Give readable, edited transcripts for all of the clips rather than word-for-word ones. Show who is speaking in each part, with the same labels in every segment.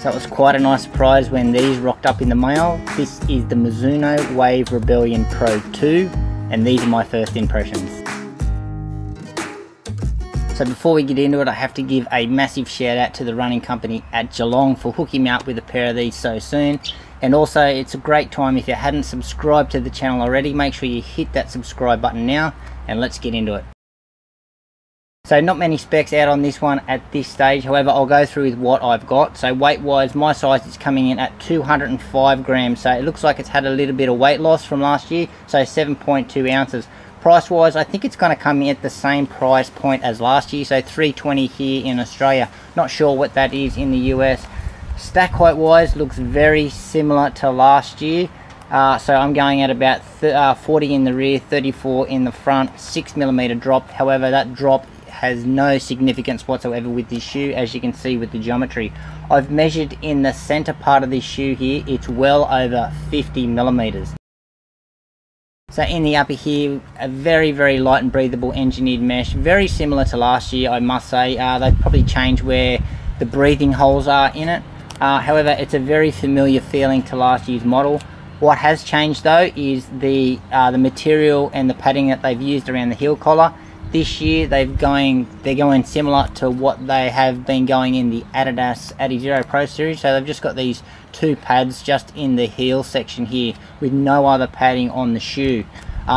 Speaker 1: So it was quite a nice surprise when these rocked up in the mail. This is the Mizuno Wave Rebellion Pro 2, and these are my first impressions. So before we get into it, I have to give a massive shout out to the Running Company at Geelong for hooking me up with a pair of these so soon. And also, it's a great time, if you hadn't subscribed to the channel already, make sure you hit that subscribe button now, and let's get into it. So not many specs out on this one at this stage, however I'll go through with what I've got. So weight wise, my size is coming in at 205 grams, so it looks like it's had a little bit of weight loss from last year, so 7.2 ounces. Price wise, I think it's going to come in at the same price point as last year, so $320 here in Australia. Not sure what that is in the US. Stack height wise, looks very similar to last year. So I'm going at about 40 in the rear, 34 in the front, 6mm drop. However, that drop has no significance whatsoever with this shoe, as you can see with the geometry. I've measured in the center part of this shoe here, it's well over 50mm. So in the upper here, a very light and breathable engineered mesh, very similar to last year, I must say. They've probably changed where the breathing holes are in it. However, it's a very familiar feeling to last year's model. What has changed though is the material and the padding that they've used around the heel collar. This year they're going similar to what they have been going in the Adidas Adizero Pro series. So they've just got these two pads just in the heel section here with no other padding on the shoe.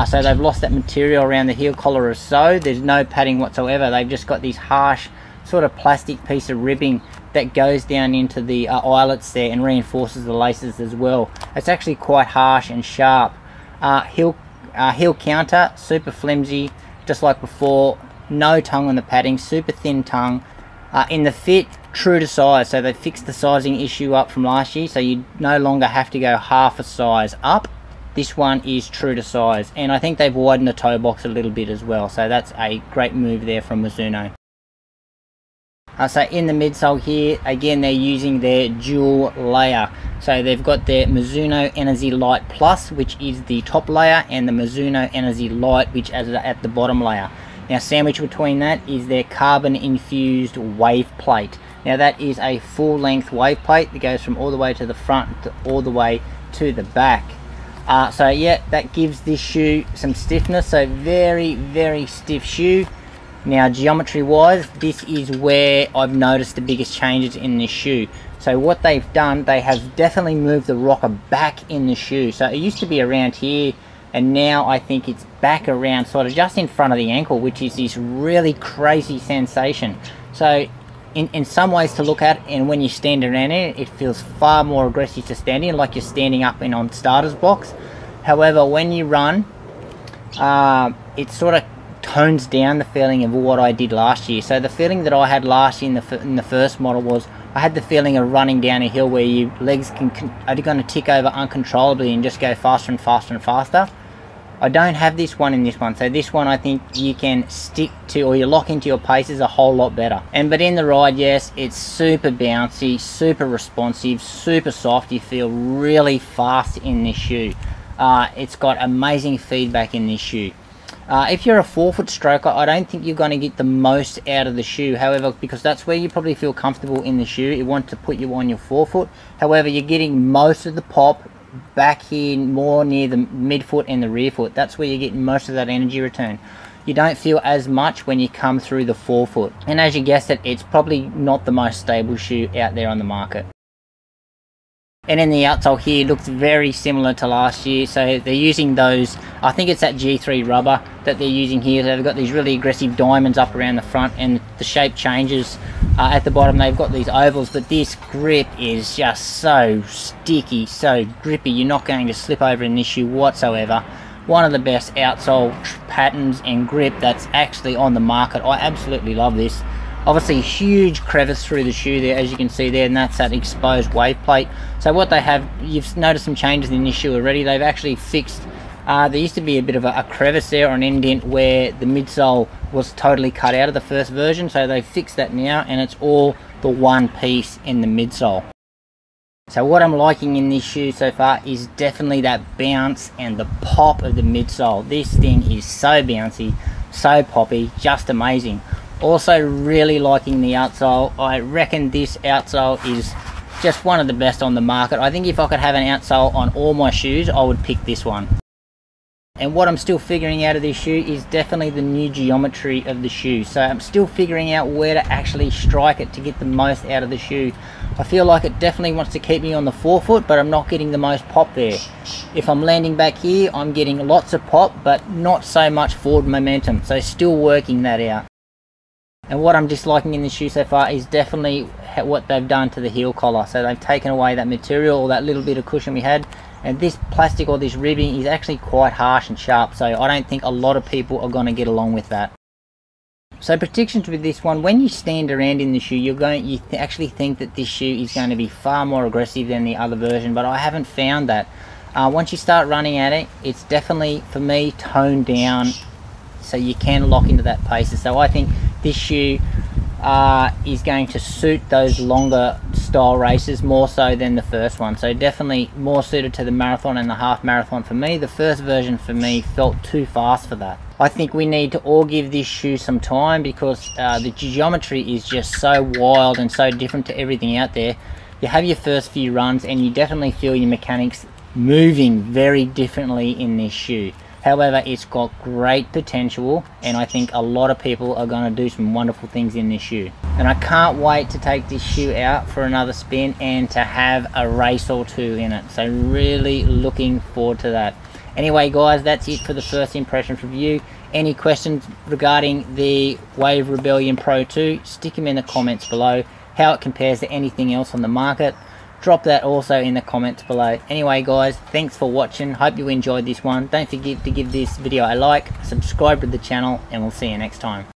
Speaker 1: So they've lost that material around the heel collar or so. There's no padding whatsoever. They've just got this harsh sort of plastic piece of ribbing that goes down into the eyelets there and reinforces the laces as well. It's actually quite harsh and sharp. Heel counter, super flimsy, just like before. No tongue on the padding, super thin tongue. In the fit, true to size, so they fixed the sizing issue up from last year, so you no longer have to go half a size up. This one is true to size, and I think they've widened the toe box a little bit as well, so that's a great move there from Mizuno. So in the midsole here, again they're using their dual layer. So they've got their Mizuno Energy Light Plus, which is the top layer, and the Mizuno Energy Light, which is at the bottom layer. Now sandwiched between that is their carbon infused wave plate. Now that is a full length wave plate that goes from all the way to the front to all the way to the back. So yeah, that gives this shoe some stiffness, so very stiff shoe. Now geometry wise, this is where I've noticed the biggest changes in this shoe. So what they've done, they have definitely moved the rocker back in the shoe. So it used to be around here, and now I think it's back around sort of just in front of the ankle, which is this really crazy sensation. So in some ways to look at, and when you stand around it, it feels far more aggressive to stand in, like you're standing up in on starter's box. However, when you run, it sort of tones down the feeling of what I did last year. So the feeling that I had last year in the first model was I had the feeling of running down a hill where your legs are going to tick over uncontrollably and just go faster and faster and faster. I don't have this one in this one, so this one I think you can stick to, or you lock into your paces a whole lot better. But in the ride, yes, it's super bouncy, super responsive, super soft. You feel really fast in this shoe. It's got amazing feedback in this shoe. If you're a forefoot stroker, I don't think you're going to get the most out of the shoe. However, because that's where you probably feel comfortable in the shoe, it wants to put you on your forefoot. However, you're getting most of the pop back here, more near the midfoot and the rear foot. That's where you're getting most of that energy return. You don't feel as much when you come through the forefoot. And as you guessed it, it's probably not the most stable shoe out there on the market. And in the outsole here, it looks very similar to last year. So they're using those, I think it's that G3 rubber that they're using here. So they've got these really aggressive diamonds up around the front, and the shape changes. At the bottom they've got these ovals, but this grip is just so sticky, so grippy. You're not going to slip over in this shoe whatsoever. One of the best outsole patterns and grip that's actually on the market. I absolutely love this. Obviously huge crevice through the shoe there, as you can see there, and that's that exposed wave plate. So what they have, you've noticed some changes in this shoe already. They've actually fixed, there used to be a bit of a crevice there, or an indent where the midsole was totally cut out of the first version. So they've fixed that now, and it's all the one piece in the midsole. So what I'm liking in this shoe so far is definitely that bounce and the pop of the midsole. This thing is so bouncy, so poppy, just amazing. Also really liking the outsole. I reckon this outsole is just one of the best on the market. I think if I could have an outsole on all my shoes, I would pick this one. And what I'm still figuring out of this shoe is definitely the new geometry of the shoe. So I'm still figuring out where to actually strike it to get the most out of the shoe. I feel like it definitely wants to keep me on the forefoot, but I'm not getting the most pop there. If I'm landing back here, I'm getting lots of pop, but not so much forward momentum. So still working that out. And what I'm disliking in this shoe so far is definitely what they've done to the heel collar. So they've taken away that material, or that little bit of cushion we had. And this plastic or this ribbing is actually quite harsh and sharp, so I don't think a lot of people are going to get along with that. So predictions with this one: when you stand around in the shoe, you actually think that this shoe is going to be far more aggressive than the other version, but I haven't found that. Once you start running at it, it's definitely, for me, toned down, so you can lock into that pace. So I think this shoe is going to suit those longer style races more so than the first one. So definitely more suited to the marathon and the half marathon for me. The first version for me felt too fast for that. I think we need to all give this shoe some time, because the geometry is just so wild and so different to everything out there. You have your first few runs and you definitely feel your mechanics moving very differently in this shoe. However, it's got great potential, and I think a lot of people are going to do some wonderful things in this shoe. And I can't wait to take this shoe out for another spin and to have a race or two in it. So really looking forward to that. Anyway guys, that's it for the first impressions review. Any questions regarding the Wave Rebellion Pro 2, stick them in the comments below. How it compares to anything else on the market, drop that also in the comments below. Anyway guys, thanks for watching. Hope you enjoyed this one. Don't forget to give this video a like, subscribe to the channel, and we'll see you next time.